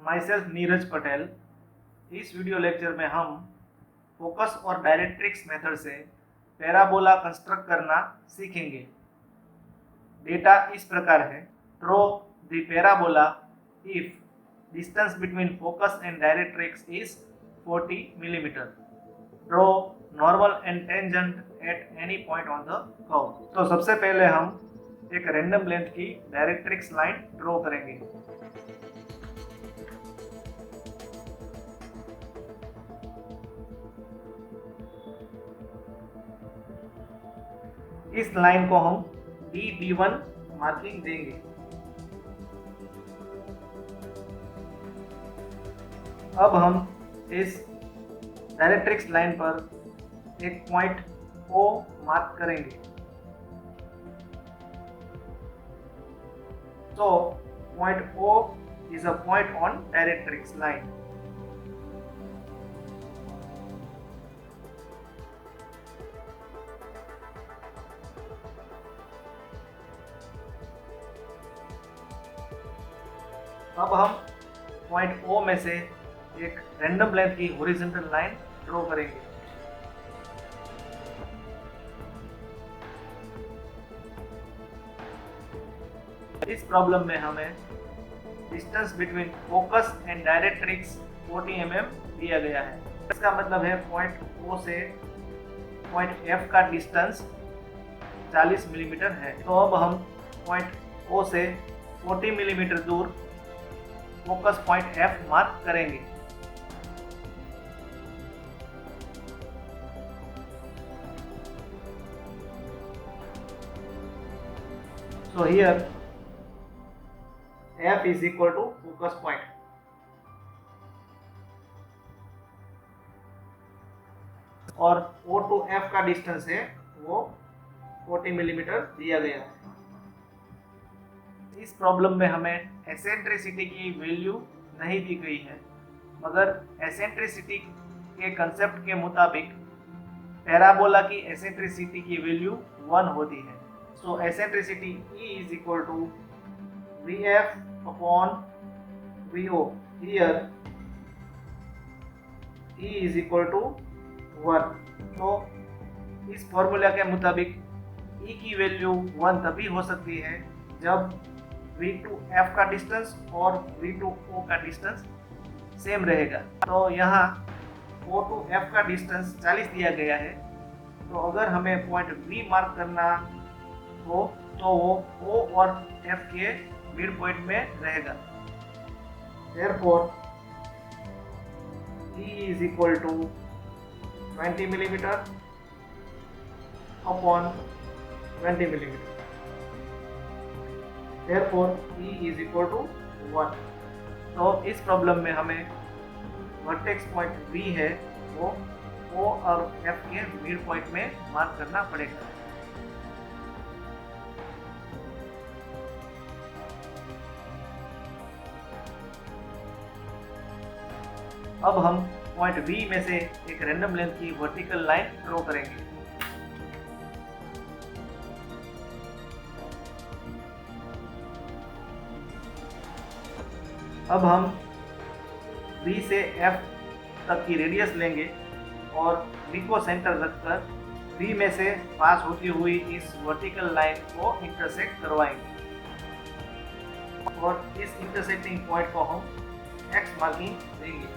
My self Neeraj Patel. इस video lecture में हम फोकस और डायरेक्ट्रिक्स मेथड से पैराबोला कंस्ट्रक्ट करना सीखेंगे। डेटा इस प्रकार है। Draw the parabola if distance between focus and directrix is 40 mm. Draw normal and tangent at any point on the curve. तो सबसे पहले हम एक रैंडम लेंथ की डायरेक्ट्रिक्स लाइन ड्रॉ करेंगे। इस लाइन को हम D1 मार्किंग देंगे। अब हम इस डायरेक्ट्रिक्स लाइन पर एक पॉइंट O मार्क करेंगे। So point O is a point on directrix line. अब हम पॉइंट O में से एक रैंडम लेंथ की हॉरिजॉन्टल लाइन ड्रॉ करेंगे। इस प्रॉब्लम में हमें distance between focus and directrix 40 mm दिया गया है। इसका मतलब है पॉइंट O से पॉइंट F का डिस्टेंस 40 मिलीमीटर है। तो अब हम पॉइंट O से 40 मिलीमीटर दूर फोकस पॉइंट F मार्क करेंगे। So here F is equal to focus point. और O to F का डिस्टेंस है वो 40 मिलीमीटर दिया गया है। इस प्रॉब्लम में हमें एसेंट्रिसिटी की वैल्यू नहीं दी गई है, मगर एसेंट्रिसिटी के कंसेप्ट के मुताबिक पैराबोला की एसेंट्रिसिटी की वैल्यू 1 होती है। सो eccentricity E is equal to VF upon VO. Here E is equal to 1. तो इस फॉर्मूला के मुताबिक E की वैल्यू 1 तभी हो सकती है जब V2F का डिस्टेंस और V2O का डिस्टेंस सेम रहेगा। तो यहाँ O to F का डिस्टेंस 40 दिया गया है। तो अगर हमें पॉइंट V मार्क करना हो तो वो O और F के मिड पॉइंट में रहेगा। Therefore E is equal to 20 millimeter upon 20 millimeter. Therefore E is equal to 1. तो इस प्रॉब्लम में हमें वर्टेक्स पॉइंट V है वो O और F के मिड पॉइंट में मार्क करना पड़ेगा। अब हम पॉइंट V में से एक रैंडम लेंथ की वर्टिकल लाइन ड्रॉ करेंगे। अब हम V से F तक की रेडियस लेंगे और V को सेंटर रखकर V में से पास होती हुई इस वर्टिकल लाइन को इंटरसेक्ट करवाएंगे और इस इंटरसेक्टिंग पॉइंट को हम X मार्किंग देंगे।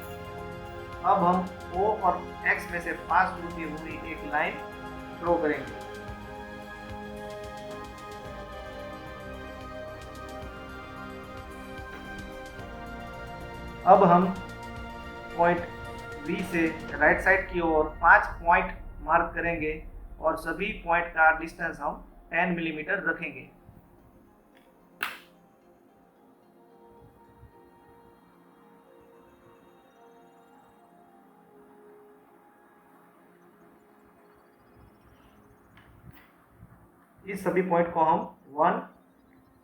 अब हम O और X में से पास होती हुई एक लाइन ड्रॉ करेंगे। अब हम पॉइंट V से राइट साइड की ओर 5 पॉइंट मार्क करेंगे और सभी पॉइंट का डिस्टेंस हम 10 मिलीमीटर रखेंगे। इस सभी पॉइंट को हम 1,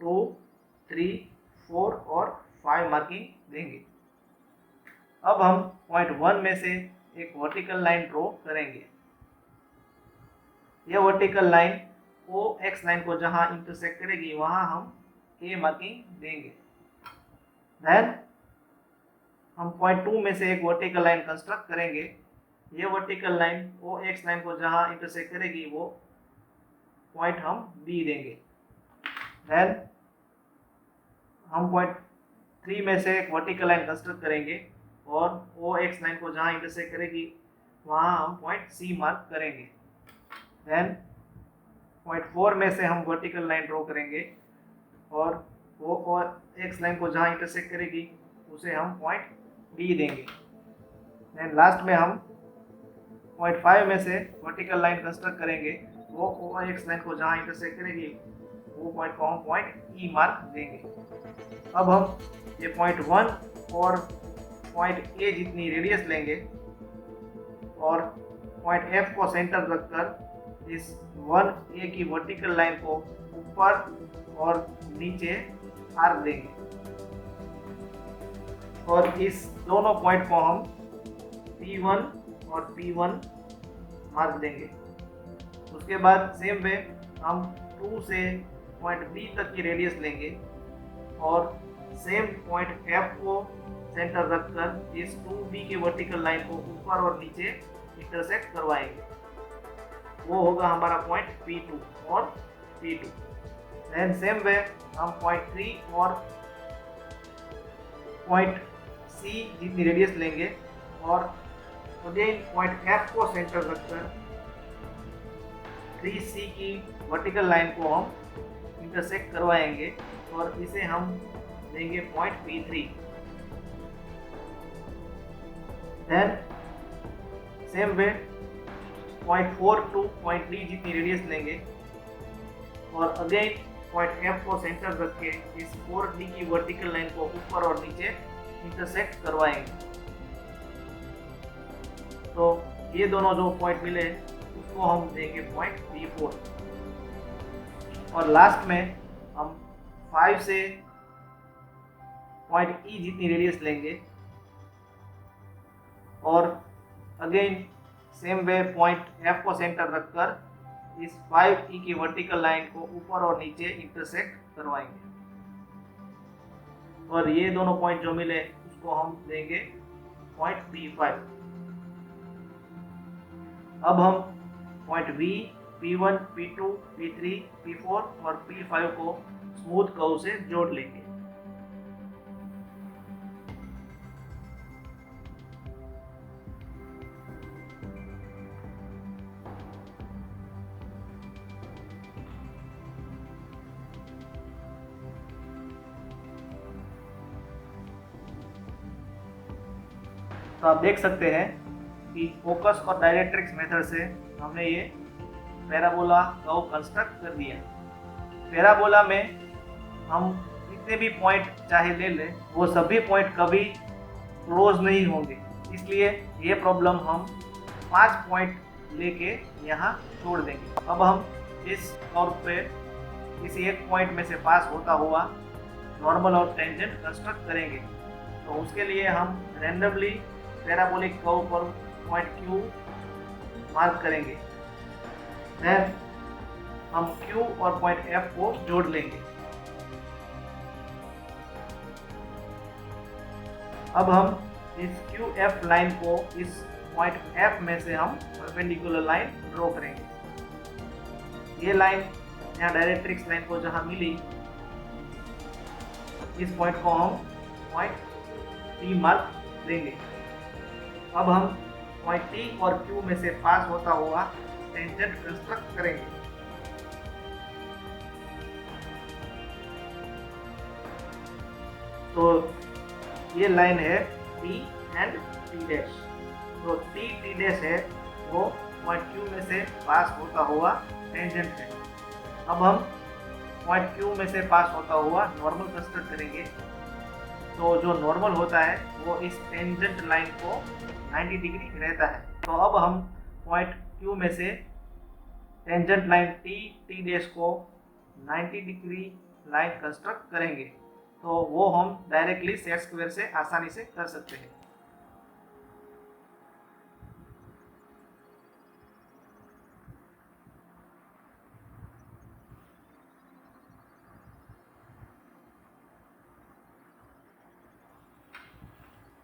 2, 3, 4 और 5 मार्किंग देंगे। अब हम पॉइंट 1 में से एक वर्टिकल लाइन ड्रॉ करेंगे। यह वर्टिकल लाइन OX लाइन को जहां इंटरसेक्ट करेगी वहां हम A मार्किंग देंगे। देन हम पॉइंट 2 में से एक वर्टिकल लाइन कंस्ट्रक्ट करेंगे। ये वर्टिकल लाइन ओ एक्स लाइन को जहाँ इंटरसेक्ट करेगी वो पॉइंट हम बी देंगे। देन हम पॉइंट 3 में से एक वर्टिकल लाइन कंस्ट्रक्ट करेंगे और ओ एक्स लाइन को जहाँ इंटरसेक्ट करेगी वहाँ हम पॉइंट सी मार्क करेंगे। देन पॉइंट 4 में से हम वर्टिकल लाइन ड्रॉ करेंगे और वो और एक्स लाइन को जहाँ इंटरसेक्ट करेगी उसे हम पॉइंट डी देंगे। देन लास्ट में हम पॉइंट 5 में से वर्टिकल लाइन कंस्ट्रक्ट करेंगे, वो ओ एक्स लाइन को जहाँ इंटरसेक्ट करेगी वो पॉइंट को हम पॉइंट ई मार्क देंगे। अब हम ये पॉइंट 1 और पॉइंट ए जितनी रेडियस लेंगे और पॉइंट एफ को सेंटर रखकर इस 1 ए की वर्टिकल लाइन को ऊपर और नीचे आर्क देंगे और इस दोनों पॉइंट को हम P1 और P1 मार्क देंगे। उसके बाद सेम वे हम 2 से पॉइंट B तक की रेडियस लेंगे और सेम पॉइंट F को सेंटर रखकर इस 2B की वर्टिकल लाइन को ऊपर और नीचे इंटरसेक्ट करवाएंगे। वो होगा हमारा पॉइंट P2 और P2। देन सेम वे हम पॉइंट 3 और पॉइंट C जितनी रेडियस लेंगे और अगेन पॉइंट F को सेंटर रखकर 3C की वर्टिकल लाइन को हम इंटरसेक्ट करवाएंगे और इसे हम देंगे point P3। Then same way point 4 to point D जितनी रेडियस लेंगे और अगेन पॉइंट F को सेंटर रख के इस 4D की वर्टिकल लाइन को ऊपर और नीचे इंटरसेक्ट करवाएंगे। तो ये दोनों जो पॉइंट मिले उसको हम देंगे पॉइंट P4 और लास्ट में हम 5 से पॉइंट E जितनी रेडियस लेंगे और again same way point F को सेंटर रखकर इस 5E की वर्टिकल लाइन को ऊपर और नीचे इंटरसेक्ट करवाएंगे और ये दोनों पॉइंट जो मिले उसको हम देंगे पॉइंट P5। अब हम point V, P1, P2, P3, P4 और P5 को स्मूथ कर्व से जोड़ लेंगे। तो आप देख सकते हैं कि फोकस और डायरेक्ट्रिक्स मेथड से हमने ये पैराबोला कर्व कंस्ट्रक्ट कर दिया। पैराबोला में हम जितने भी पॉइंट चाहे ले लें वो सभी पॉइंट कभी क्लोज नहीं होंगे, इसलिए ये प्रॉब्लम हम 5 पॉइंट लेके यहाँ छोड़ देंगे। अब हम इस कर्व पे किसी एक पॉइंट में से पास होता हुआ नॉर्मल और टेंजेंट कंस्ट्रक्ट करेंगे। तो उसके लिए हम रैंडमली पैराबोलिक कर्व पर पॉइंट Q मार्क करेंगे। देन हम Q और पॉइंट F को जोड़ लेंगे। अब हम इस QF लाइन को इस पॉइंट F में से हम परपेंडिकुलर लाइन ड्रॉ करेंगे। ये लाइन यहाँ डायरेक्ट्रिक्स लाइन को जहाँ मिली इस पॉइंट को हम पॉइंट T मार्क देंगे। अब हम पॉइंट T और Q में से पास होता हुआ टेंजेंट कंस्ट्रक्ट करेंगे। तो ये लाइन है T एंड T डैश। तो T डैश है वो पॉइंट Q में से पास होता हुआ टेंजेंट है। अब हम पॉइंट Q में से पास होता हुआ नॉर्मल कंस्ट्रक्ट करेंगे। तो जो नॉर्मल होता है वो इस टेंजेंट लाइन को 90 डिग्री रहता है। तो अब हम पॉइंट Q में से टेंजेंट लाइन T डैश को 90 डिग्री लाइन कंस्ट्रक्ट करेंगे। तो वो हम डायरेक्टली सेट स्क्वायर से आसानी से कर सकते हैं।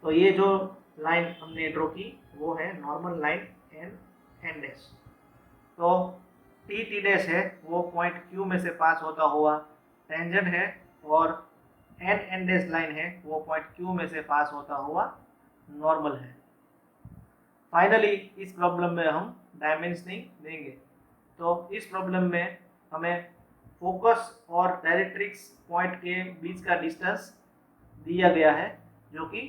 तो ये जो लाइन हमने ड्रॉ की वो है नॉर्मल लाइन एन डैश। तो टी डैश है वो पॉइंट क्यू में से पास होता हुआ टेंजेंट है, और एन डैश लाइन है वो पॉइंट क्यू में से पास होता हुआ नॉर्मल है। फाइनली इस प्रॉब्लम में हम डायमेंशनिंग देंगे। तो इस प्रॉब्लम में हमें फोकस और डायरेक्ट्रिक्स पॉइंट के बीच का डिस्टेंस दिया गया है जो कि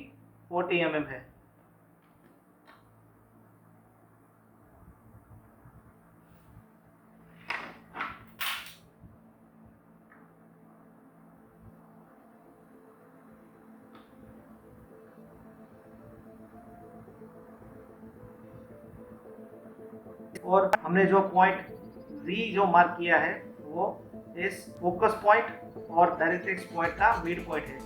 40 mm है। और हमने जो पॉइंट V जो मार्क किया है वो इस फोकस पॉइंट और डायरेक्ट्रिक्स पॉइंट का मिड पॉइंट है।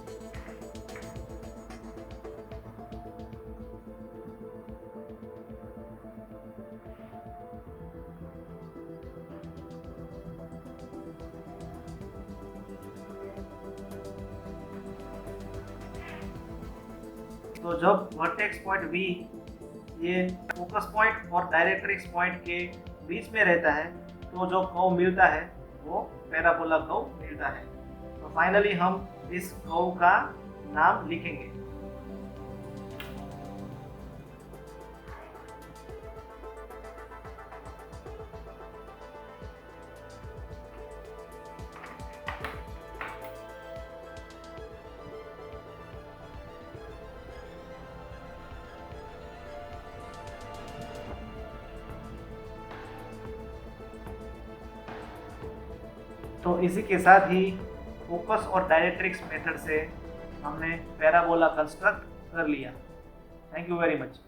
तो जब वर्टेक्स पॉइंट V ये फोकस पॉइंट और डायरेक्ट्रिक्स पॉइंट के बीच में रहता है तो जो कर्व मिलता है वो पैराबोला कर्व मिलता है। तो फाइनली हम इस कर्व का नाम लिखेंगे। तो इसी के साथ ही फोकस और डायरेक्ट्रिक्स मेथड से हमने पैराबोला कंस्ट्रक्ट कर लिया। Thank you very much.